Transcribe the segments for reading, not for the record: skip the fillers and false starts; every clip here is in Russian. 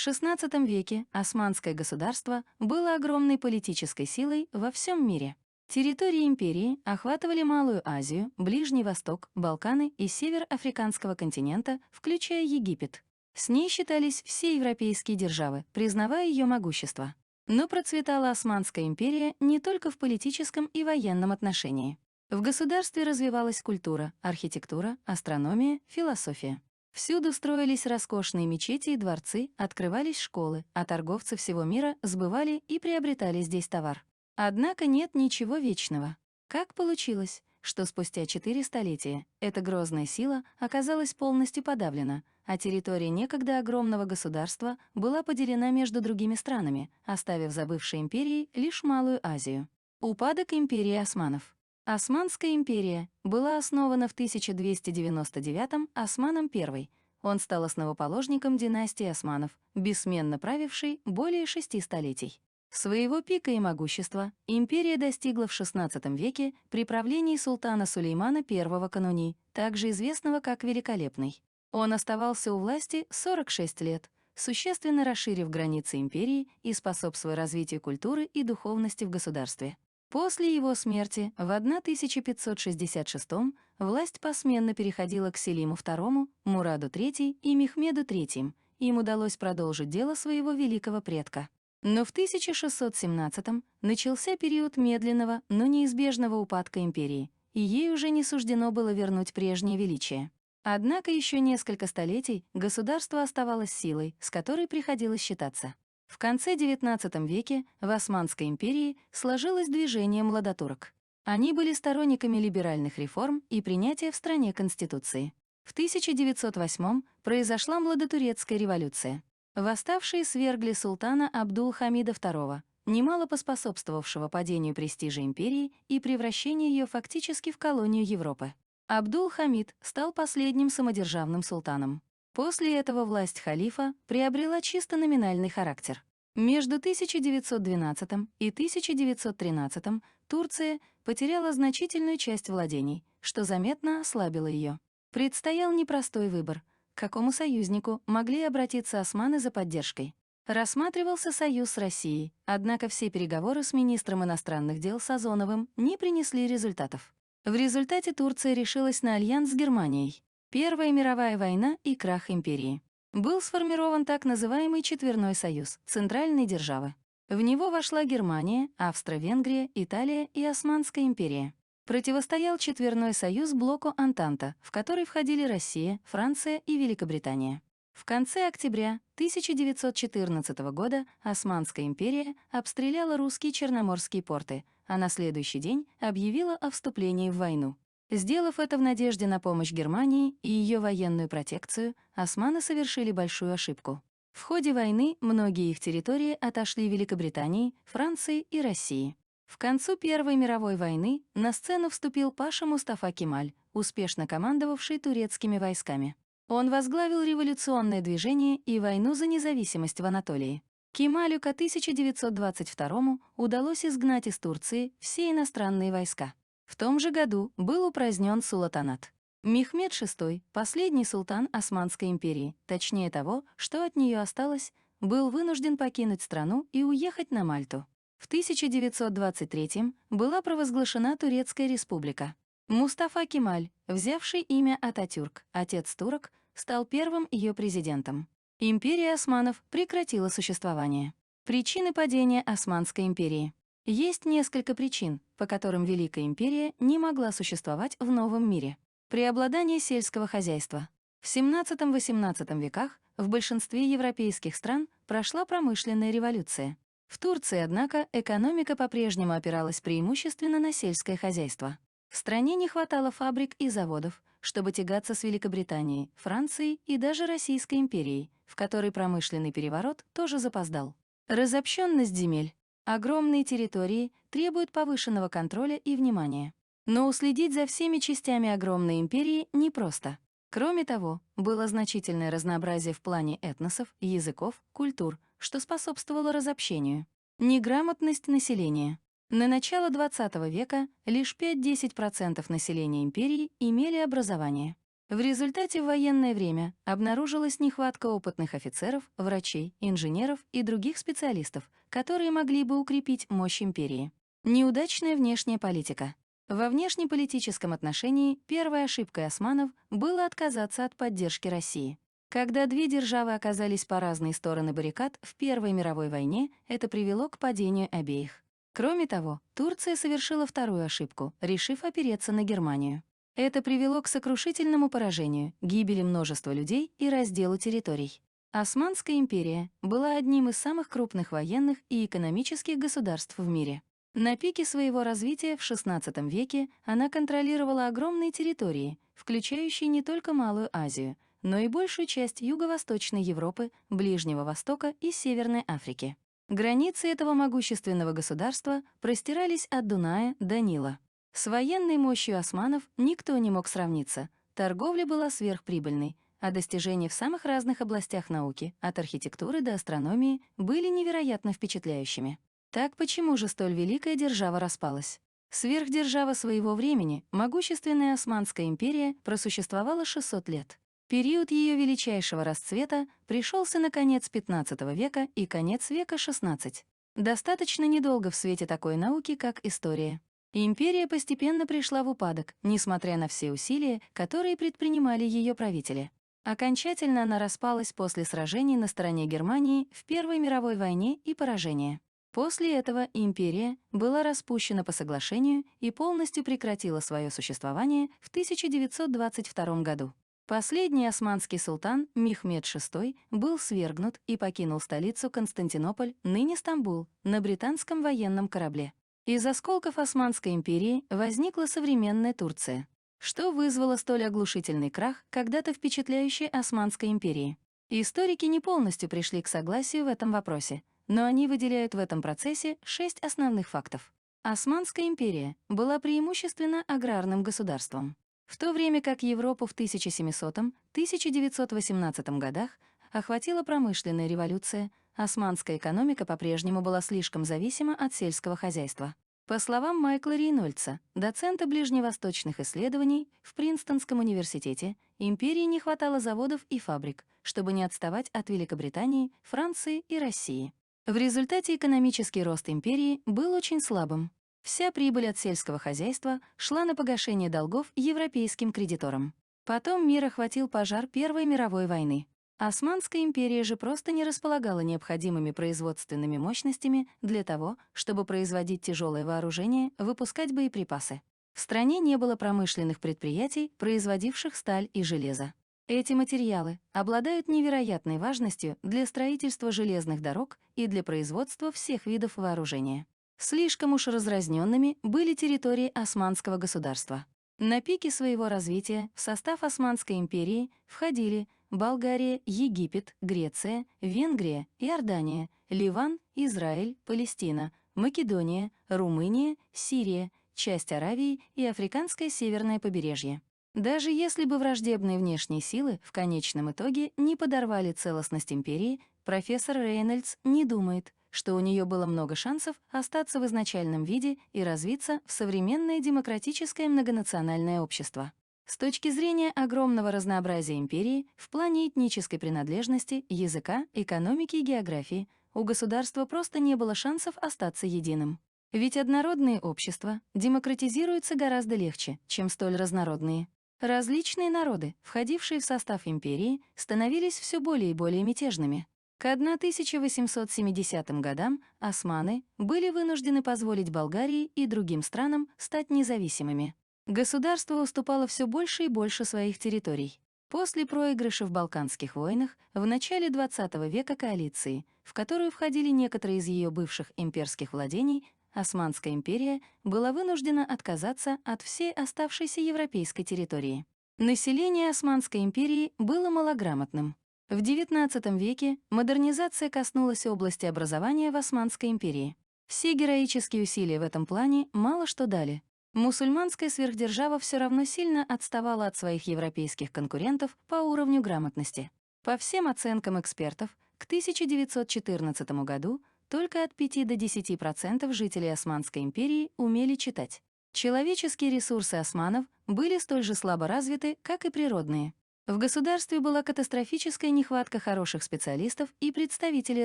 XVI веке османское государство было огромной политической силой во всем мире. Территории империи охватывали Малую Азию, Ближний Восток, Балканы и север африканского континента, включая Египет. С ней считались все европейские державы, признавая ее могущество. Но процветала Османская империя не только в политическом и военном отношении. В государстве развивалась культура, архитектура, астрономия, философия. Всюду строились роскошные мечети и дворцы, открывались школы, а торговцы всего мира сбывали и приобретали здесь товар. Однако нет ничего вечного. Как получилось, что спустя 4 столетия эта грозная сила оказалась полностью подавлена, а территория некогда огромного государства была поделена между другими странами, оставив забывшей империей лишь Малую Азию? Упадок империи османов. Османская империя была основана в 1299-м Османом I. Он стал основоположником династии османов, бессменно правившей более 6 столетий. Своего пика и могущества империя достигла в XVI веке при правлении султана Сулеймана I Кануни, также известного как Великолепный. Он оставался у власти 46 лет, существенно расширив границы империи и способствуя развитию культуры и духовности в государстве. После его смерти в 1566 власть посменно переходила к Селиму II, Мураду III и Мехмеду III. Им удалось продолжить дело своего великого предка. Но в 1617-м начался период медленного, но неизбежного упадка империи, и ей уже не суждено было вернуть прежнее величие. Однако еще несколько столетий государство оставалось силой, с которой приходилось считаться. В конце XIX веке в Османской империи сложилось движение младотурок. Они были сторонниками либеральных реформ и принятия в стране конституции. В 1908-м произошла младотурецкая революция. Восставшие свергли султана Абдул-Хамида II, немало поспособствовавшего падению престижа империи и превращению ее фактически в колонию Европы. Абдул-Хамид стал последним самодержавным султаном. После этого власть халифа приобрела чисто номинальный характер. Между 1912 и 1913 Турция потеряла значительную часть владений, что заметно ослабило ее. Предстоял непростой выбор, к какому союзнику могли обратиться османы за поддержкой. Рассматривался союз с Россией, однако все переговоры с министром иностранных дел Сазоновым не принесли результатов. В результате Турция решилась на альянс с Германией. Первая мировая война и крах империи. Был сформирован так называемый Четверной союз — центральные державы. В него вошла Германия, Австро-Венгрия, Италия и Османская империя. Противостоял Четверной союз блоку Антанта, в который входили Россия, Франция и Великобритания. В конце октября 1914 года Османская империя обстреляла русские черноморские порты, а на следующий день объявила о вступлении в войну. Сделав это в надежде на помощь Германии и ее военную протекцию, османы совершили большую ошибку. В ходе войны многие их территории отошли Великобритании, Франции и России. К концу Первой мировой войны на сцену вступил Паша Мустафа Кемаль, успешно командовавший турецкими войсками. Он возглавил революционное движение и войну за независимость в Анатолии. Кемалю к 1922 удалось изгнать из Турции все иностранные войска. В том же году был упразднен султанат. Мехмед VI, последний султан Османской империи, точнее того, что от нее осталось, был вынужден покинуть страну и уехать на Мальту. В 1923 была провозглашена Турецкая республика. Мустафа Кемаль, взявший имя Ататюрк, отец турок, стал первым ее президентом. Империя османов прекратила существование. Причины падения Османской империи. Есть несколько причин, по которым Великая империя не могла существовать в новом мире. Преобладание сельского хозяйства. В XVII-XVIII веках в большинстве европейских стран прошла промышленная революция. В Турции, однако, экономика по-прежнему опиралась преимущественно на сельское хозяйство. В стране не хватало фабрик и заводов, чтобы тягаться с Великобританией, Францией и даже Российской империей, в которой промышленный переворот тоже запоздал. Разобщенность земель. Огромные территории требуют повышенного контроля и внимания. Но уследить за всеми частями огромной империи непросто. Кроме того, было значительное разнообразие в плане этносов, языков, культур, что способствовало разобщению. Неграмотность населения. На начало XX века лишь 5–10% населения империи имели образование. В результате в военное время обнаружилась нехватка опытных офицеров, врачей, инженеров и других специалистов, которые могли бы укрепить мощь империи. Неудачная внешняя политика. Во внешнеполитическом отношении первой ошибкой османов было отказаться от поддержки России. Когда две державы оказались по разные стороны баррикад в Первой мировой войне, это привело к падению обеих. Кроме того, Турция совершила вторую ошибку, решив опереться на Германию. Это привело к сокрушительному поражению, гибели множества людей и разделу территорий. Османская империя была одним из самых крупных военных и экономических государств в мире. На пике своего развития в XVI веке она контролировала огромные территории, включающие не только Малую Азию, но и большую часть Юго-Восточной Европы, Ближнего Востока и Северной Африки. Границы этого могущественного государства простирались от Дуная до Нила. С военной мощью османов никто не мог сравниться, торговля была сверхприбыльной, а достижения в самых разных областях науки, от архитектуры до астрономии, были невероятно впечатляющими. Так почему же столь великая держава распалась? Сверхдержава своего времени, могущественная Османская империя, просуществовала 600 лет. Период ее величайшего расцвета пришелся на конец XV века и конец века XVI. Достаточно недолго в свете такой науки, как история. Империя постепенно пришла в упадок, несмотря на все усилия, которые предпринимали ее правители. Окончательно она распалась после сражений на стороне Германии в Первой мировой войне и поражения. После этого империя была распущена по соглашению и полностью прекратила свое существование в 1922 году. Последний османский султан Мехмед VI был свергнут и покинул столицу Константинополь, ныне Стамбул, на британском военном корабле. Из осколков Османской империи возникла современная Турция, что вызвало столь оглушительный крах когда-то впечатляющей Османской империи. Историки не полностью пришли к согласию в этом вопросе, но они выделяют в этом процессе 6 основных фактов. Османская империя была преимущественно аграрным государством. В то время как Европу в 1700-1918 годах охватила промышленная революция, османская экономика по-прежнему была слишком зависима от сельского хозяйства. По словам Майкла Рейнольдса, доцента ближневосточных исследований в Принстонском университете, империи не хватало заводов и фабрик, чтобы не отставать от Великобритании, Франции и России. В результате экономический рост империи был очень слабым. Вся прибыль от сельского хозяйства шла на погашение долгов европейским кредиторам. Потом мир охватил пожар Первой мировой войны. Османская империя же просто не располагала необходимыми производственными мощностями для того, чтобы производить тяжелое вооружение, выпускать боеприпасы. В стране не было промышленных предприятий, производивших сталь и железо. Эти материалы обладают невероятной важностью для строительства железных дорог и для производства всех видов вооружения. Слишком уж разразненными были территории Османского государства. На пике своего развития в состав Османской империи входили Болгария, Египет, Греция, Венгрия, Иордания, Ливан, Израиль, Палестина, Македония, Румыния, Сирия, часть Аравии и Африканское северное побережье. Даже если бы враждебные внешние силы в конечном итоге не подорвали целостность империи, профессор Рейнольдс не думает, что у нее было много шансов остаться в изначальном виде и развиться в современное демократическое многонациональное общество. С точки зрения огромного разнообразия империи в плане этнической принадлежности, языка, экономики и географии, у государства просто не было шансов остаться единым. Ведь однородные общества демократизируются гораздо легче, чем столь разнородные. Различные народы, входившие в состав империи, становились все более и более мятежными. К 1870 годам османы были вынуждены позволить Болгарии и другим странам стать независимыми. Государство уступало все больше и больше своих территорий. После проигрыша в Балканских войнах в начале XX века коалиции, в которую входили некоторые из ее бывших имперских владений, Османская империя была вынуждена отказаться от всей оставшейся европейской территории. Население Османской империи было малограмотным. В XIX веке модернизация коснулась области образования в Османской империи. Все героические усилия в этом плане мало что дали. Мусульманская сверхдержава все равно сильно отставала от своих европейских конкурентов по уровню грамотности. По всем оценкам экспертов, к 1914 году только от 5 до 10% жителей Османской империи умели читать. Человеческие ресурсы османов были столь же слабо развиты, как и природные. В государстве была катастрофическая нехватка хороших специалистов и представителей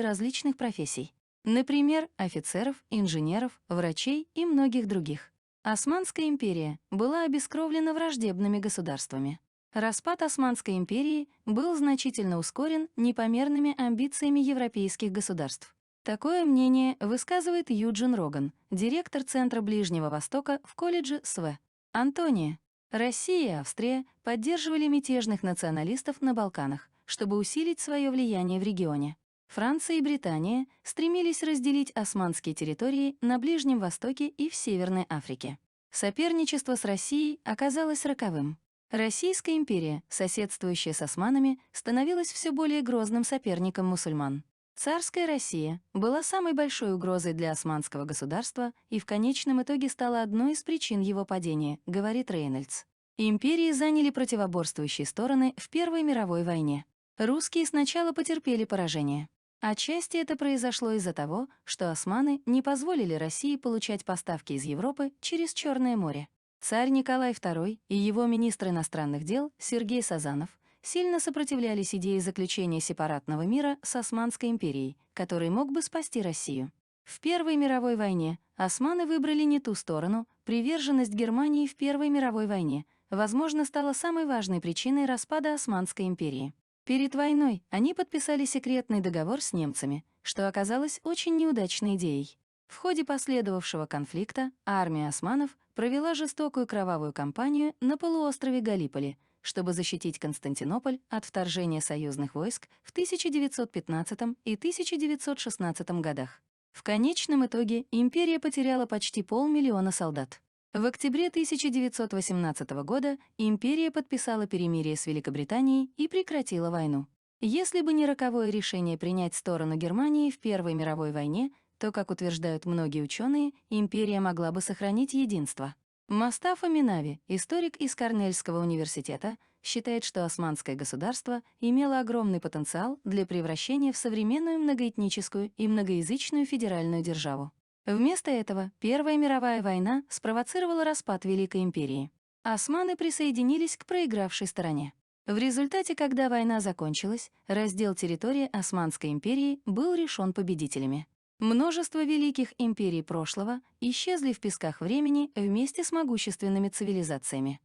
различных профессий. Например, офицеров, инженеров, врачей и многих других. Османская империя была обескровлена враждебными государствами. Распад Османской империи был значительно ускорен непомерными амбициями европейских государств. Такое мнение высказывает Юджин Роган, директор Центра Ближнего Востока в колледже СВ. Антония. Россия и Австрия поддерживали мятежных националистов на Балканах, чтобы усилить свое влияние в регионе. Франция и Британия стремились разделить османские территории на Ближнем Востоке и в Северной Африке. Соперничество с Россией оказалось роковым. Российская империя, соседствующая с османами, становилась все более грозным соперником мусульман. Царская Россия была самой большой угрозой для османского государства и в конечном итоге стала одной из причин его падения, говорит Рейнольдс. Империи заняли противоборствующие стороны в Первой мировой войне. Русские сначала потерпели поражение. Отчасти это произошло из-за того, что османы не позволили России получать поставки из Европы через Черное море. Царь Николай II и его министр иностранных дел Сергей Сазанов сильно сопротивлялись идее заключения сепаратного мира с Османской империей, который мог бы спасти Россию. В Первой мировой войне османы выбрали не ту сторону, приверженность Германии в Первой мировой войне, возможно, стала самой важной причиной распада Османской империи. Перед войной они подписали секретный договор с немцами, что оказалось очень неудачной идеей. В ходе последовавшего конфликта армия османов провела жестокую кровавую кампанию на полуострове Галиполи, чтобы защитить Константинополь от вторжения союзных войск в 1915 и 1916 годах. В конечном итоге империя потеряла почти 500 000 солдат. В октябре 1918 года империя подписала перемирие с Великобританией и прекратила войну. Если бы не роковое решение принять сторону Германии в Первой мировой войне, то, как утверждают многие ученые, империя могла бы сохранить единство. Мустафа Минави, историк из Корнельского университета, считает, что османское государство имело огромный потенциал для превращения в современную многоэтническую и многоязычную федеральную державу. Вместо этого Первая мировая война спровоцировала распад Великой империи. Османы присоединились к проигравшей стороне. В результате, когда война закончилась, раздел территории Османской империи был решен победителями. Множество великих империй прошлого исчезли в песках времени вместе с могущественными цивилизациями.